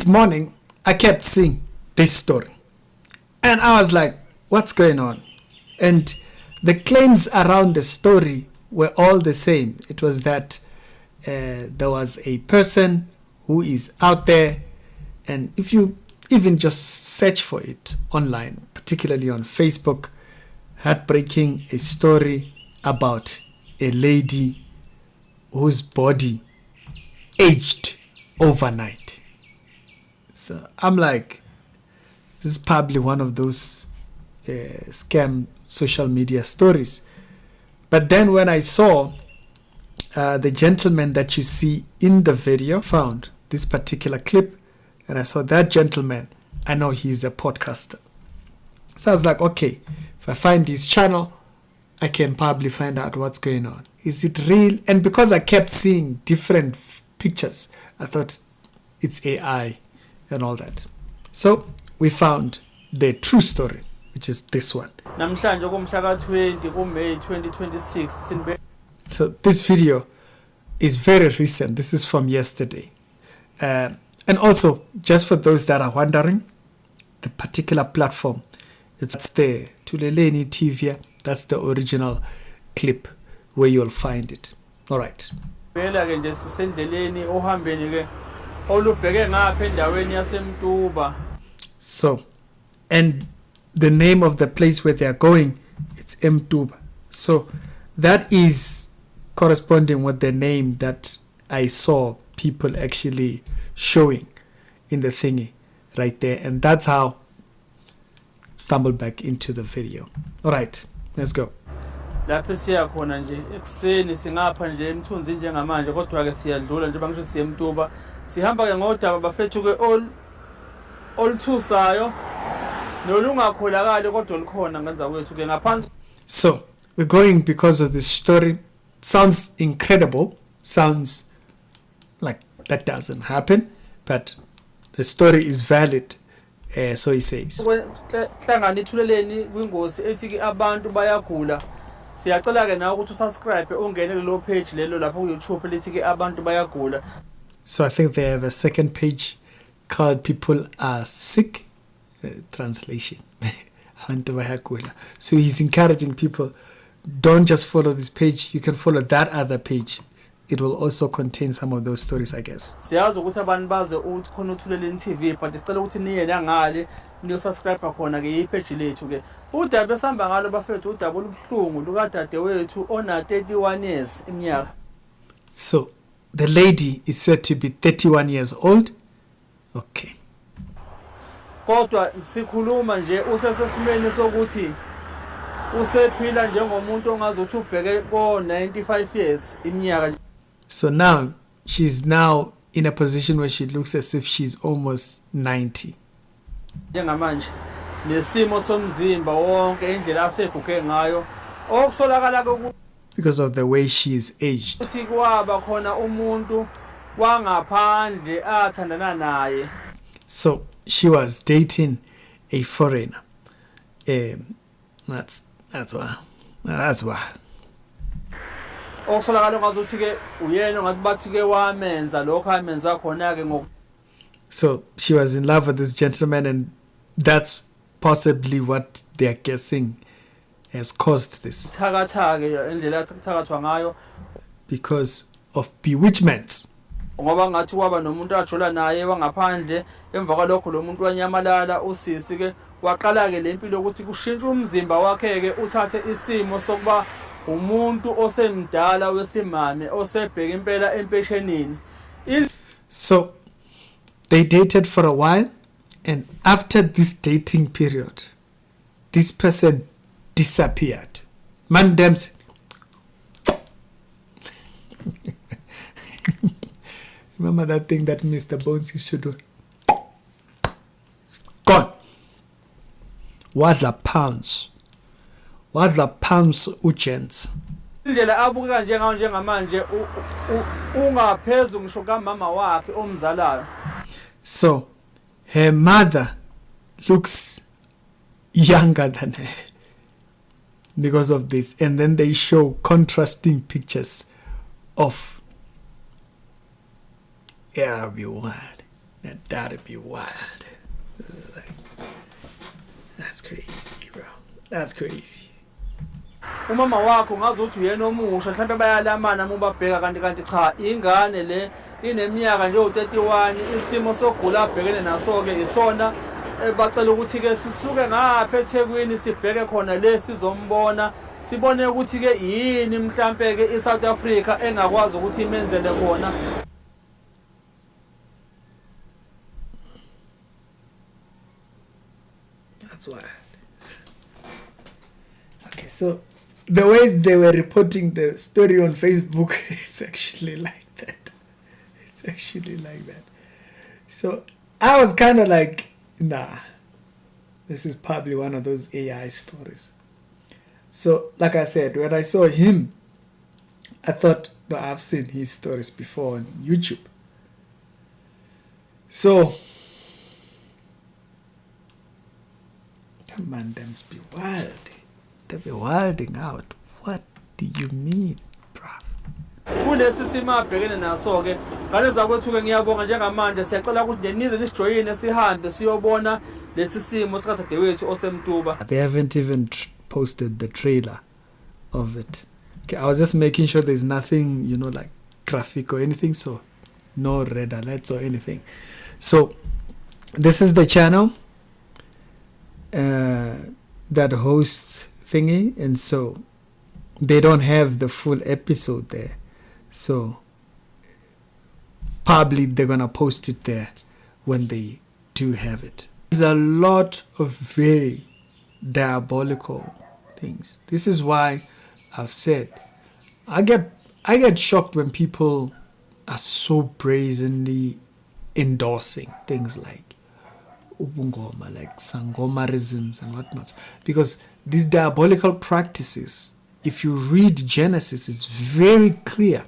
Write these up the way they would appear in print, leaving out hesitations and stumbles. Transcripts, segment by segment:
since morning, I kept seeing this story. And I was like, what's going on? And the claims around the story were all the same. It was that there was a person who is out there, and if you even just search for it online, particularly on Facebook, heartbreaking, a story about a lady whose body aged overnight. So I'm like, this is probably one of those scam social media stories. But then when I saw the gentleman that you see in the video, found this particular clip, and I saw that gentleman, I know he's a podcaster. So I was like, okay, if I find his channel, I can probably find out what's going on. Is it real? And because I kept seeing different pictures, I thought it's AI and all that. So we found the true story, which is this one. So this video is very recent. This is from yesterday. And also, just for those that are wondering, the particular platform, it's the Tuleleni TV. That's the original clip where you'll find it. All right. So, and the name of the place where they are going, it's Mtuba. So that is corresponding with the name that I saw people actually showing in the thingy right there. And that's how stumbled back into the video. All right, let's go. Lapho siyakhona nje ekseni singapha nje emthunzi njengamanje kodwa ke siyadlula nje bangisho siyemtuba sihamba ke ngodaba bafethu ke olthusayo nolungakholakala kodwa likhona ngenza kwethu ke ngaphansi. So we're going because of this story. Sounds incredible, sounds like that doesn't happen, but the story is valid. So he says. Hlangana ithuleleni kwingozi ethi ke abantu bayagula. Siyacela ke nawe ukuthi usubscribe ungene lo page lelo lapho ku YouTube lithi ke abantu bayagula. So I think they have a second page called People Are Sick. Translation. So he's encouraging people, don't just follow this page, you can follow that other page. It will also contain some of those stories, I guess. Siyazi ukuthi abantu baze uthi khona uthuleleni TV, but sicela ukuthi niye la ngale niyo subscribe khona ke ipage lethu ke. Udaba esihamba ngalo bafethu udaba olubuhlungu lukadade wethu ona 31 years iminyaka. So the lady is said to be 31 years old. Okay. Kodwa sikhuluma nje usesesimeni sokuthi usephila njengomuntu ongazothi ubheke ko 95 years iminyaka. So now she's now in a position where she looks as if she's almost 90. Njengamanje nesimo somzimba wonke indlela aseguge ngayo okusolakala ku because of the way she is aged. Uthi kwaba khona umuntu wangaphandle athandana naye. So she was dating a foreigner. That's why. Okusolakala ngazuthi ke uyena ngathi bathi ke wamenza lokho amenza khona ke ngoku. So she was in love with this gentleman, and that's possibly what they are guessing has caused this. Because of bewitchments. Ngoba ngathi kwaba nomuntu ajola naye wangaphandle emva kwalokho lo muntu wanyamalala usisi ke waqala ke lempilo ukuthi kushintsha umzimba wakhe ke uthathe isimo sokuba umuntu osemdala wesimame osebheka impela empeshenini. So they dated for a while, and after this dating period, this person disappeared. Mandems. Remember that thing that Mr. Bones used to do? Gone. Wadla pounds ugents. Indlela abuka njengamanje ungaphezulu ngisho kamama wakhe omzalayo. So her mother looks younger than her because of this, and then they show contrasting pictures of everyone. That'd be wild. That's crazy, bro. That's crazy. Umama wakho ngazuthi uyena omusha mhlawumbe bayalamana uma babheka kanti cha ingane le ineminyaka nje u31 isimo sogula abhekene naso ke isona bacela ukuthi ke sisuke ngapha eThekwini sibheke khona le sizombona sibone ukuthi ke yini mhlawumbe ke iSouth Africa engakwazi ukuthi imenzele khona. That's wild. Okay, so the way they were reporting the story on Facebook, it's actually like that. It's actually like that. So I was kind of like, nah, this is probably one of those AI stories. So, like I said, when I saw him, I thought, no, I've seen his stories before on YouTube. So, come on, them be wild. They be wilding out. What do you mean, bruv? Kulesi simo abhekene naso ke ngale zakwethu ke ngiyabonga njengamanje siyacela ukuthi nize nisijoyine sihambe siyobona lesi simo sikadadewethu osemtuba. They haven't even posted the trailer of it. Okay, I was just making sure there's nothing, like graphic or anything, so no red alerts or anything. So this is the channel that hosts thingy, and so they don't have the full episode there, so probably they're gonna post it there when they do have it. There's a lot of very diabolical things. This is why I've said I get shocked when people are so brazenly endorsing things like ubungoma, like sangomarisms and whatnot, because these diabolical practices, if you read Genesis, it's very clear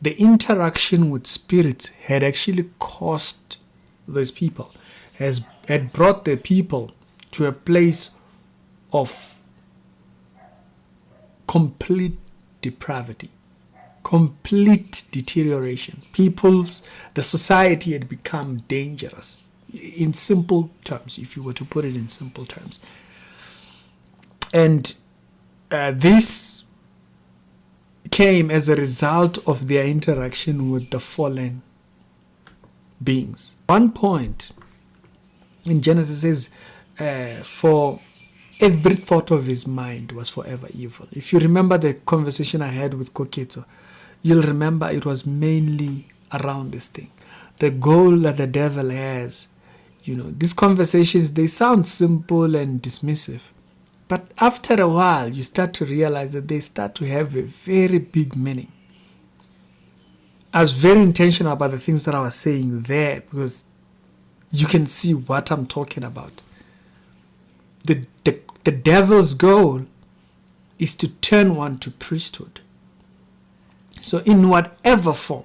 the interaction with spirits had actually cost those people, had brought the people to a place of complete depravity, complete deterioration. The society had become dangerous, in simple terms, if you were to put it in simple terms. And this came as a result of their interaction with the fallen beings. One point in Genesis says, for every thought of his mind was forever evil. If you remember the conversation I had with Koketso, you'll remember it was mainly around this thing. The goal that the devil has, these conversations, they sound simple and dismissive. But after a while, you start to realize that they start to have a very big meaning. I was very intentional about the things that I was saying there, because you can see what I'm talking about. The devil's goal is to turn one to priesthood. So in whatever form,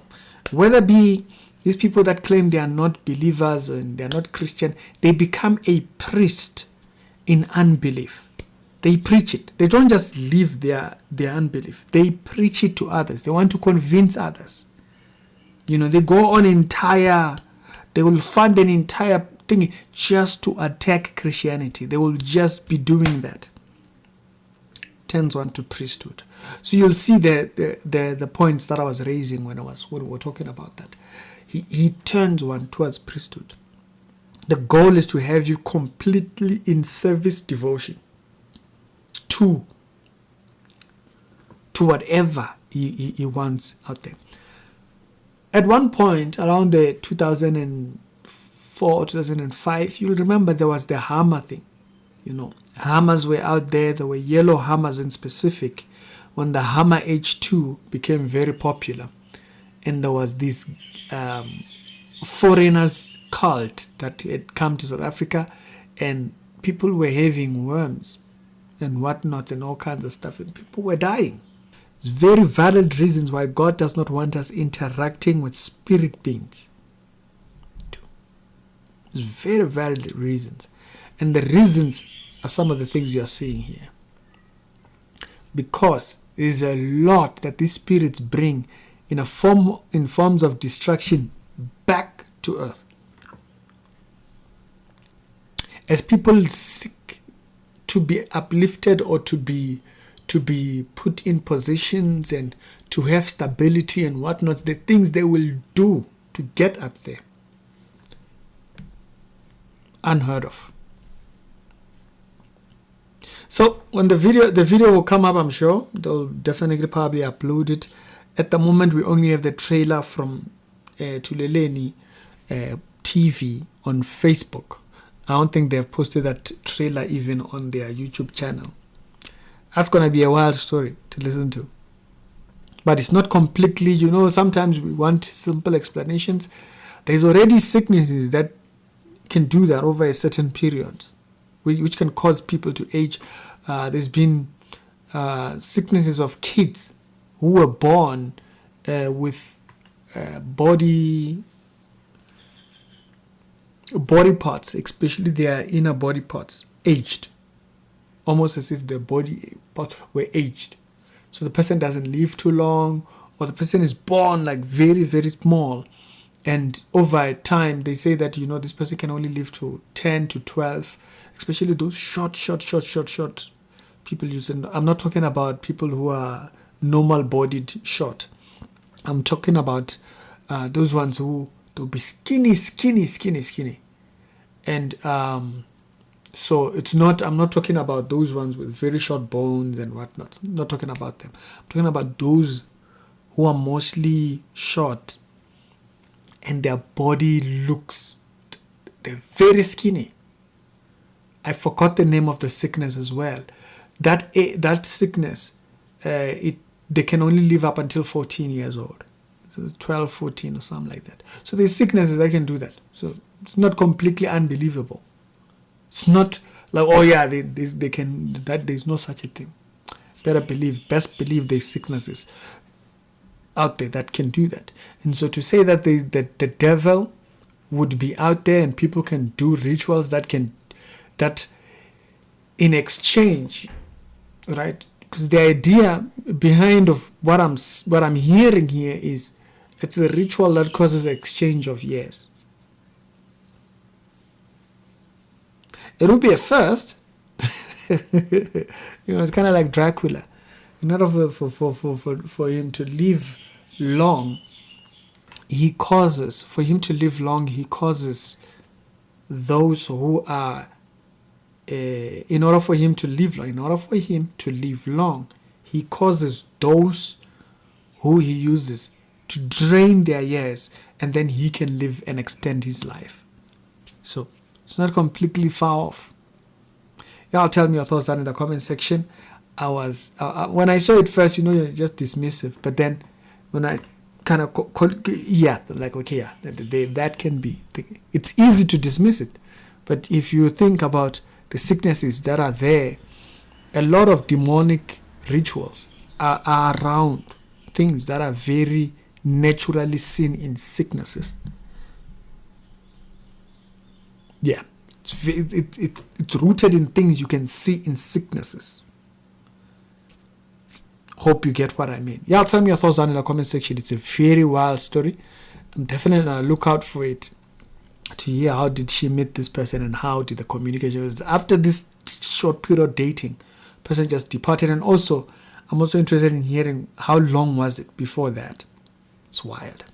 whether be these people that claim they are not believers and they are not Christian, they become a priest in unbelief. They preach it. They don't just live their unbelief. They preach it to others. They want to convince others. They go on they will fund an entire thing just to attack Christianity. They will just be doing that. Turns one to priesthood. So you'll see the points that I was raising when we were talking about that. He turns one towards priesthood. The goal is to have you completely in service devotion to whatever he wants out there. At one point, around the 2004, 2005, you'll remember there was the hammer thing. Hammers were out there. There were yellow hammers in specific. When the hammer H2 became very popular, and there was this foreigners cult that had come to South Africa, and people were having worms and whatnot and all kinds of stuff, and people were dying. It's very valid reasons why God does not want us interacting with spirit beings. It's very valid reasons, and the reasons are some of the things you are seeing here, because there's a lot that these spirits bring in forms of destruction back to earth. as people seek to be uplifted or to be put in positions and to have stability and whatnot, the things they will do to get up there, unheard of. So when the video will come up, I'm sure they'll definitely probably upload it. At the moment, we only have the trailer from Tuleleni TV on Facebook. I don't think they've posted that trailer even on their YouTube channel. That's going to be a wild story to listen to. But it's not completely, sometimes we want simple explanations. There's already sicknesses that can do that over a certain period, which can cause people to age. There's been sicknesses of kids who were born with body parts, especially their inner body parts, aged, almost as if their body parts were aged. So the person doesn't live too long, or the person is born like very, very small. And over time, they say that, this person can only live to 10 to 12, especially those short people using. I'm not talking about people who are normal-bodied short. I'm talking about those ones who they'll be skinny. And so it's not, I'm not talking about those ones with very short bones and whatnot. I'm not talking about them. I'm talking about those who are mostly short and their body looks, they're very skinny. I forgot the name of the sickness as well. That sickness, they can only live up until 14 years old. 12, 14 or something like that. So there's sicknesses that can do that. So it's not completely unbelievable. It's not like, oh yeah, they can, that there's no such a thing. Best believe there's sicknesses out there that can do that. And so to say that the devil would be out there and people can do rituals that in exchange, right? Because the idea behind of what I'm hearing here is it's a ritual that causes exchange of years. It will be a first. It's kind of like Dracula. In order for him to live long, he causes those who are, in order for him to live long, he causes those who he uses to drain their years, and then he can live and extend his life. So it's not completely far off. Y'all tell me your thoughts down in the comment section. I was when I saw it first, you're just dismissive, but then when I kind of like, okay, yeah, that can be. It's easy to dismiss it, but if you think about the sicknesses that are there, a lot of demonic rituals are around things that are very naturally seen in sicknesses. Yeah, it's rooted in things you can see in sicknesses. Hope you get what I mean. Yeah, tell me your thoughts down in the comment section. It's a very wild story. I'm definitely gonna look out for it to hear how did she meet this person and how did the communication was. After this short period dating, person just departed. And also I'm also interested in hearing how long was it before that. It's wild.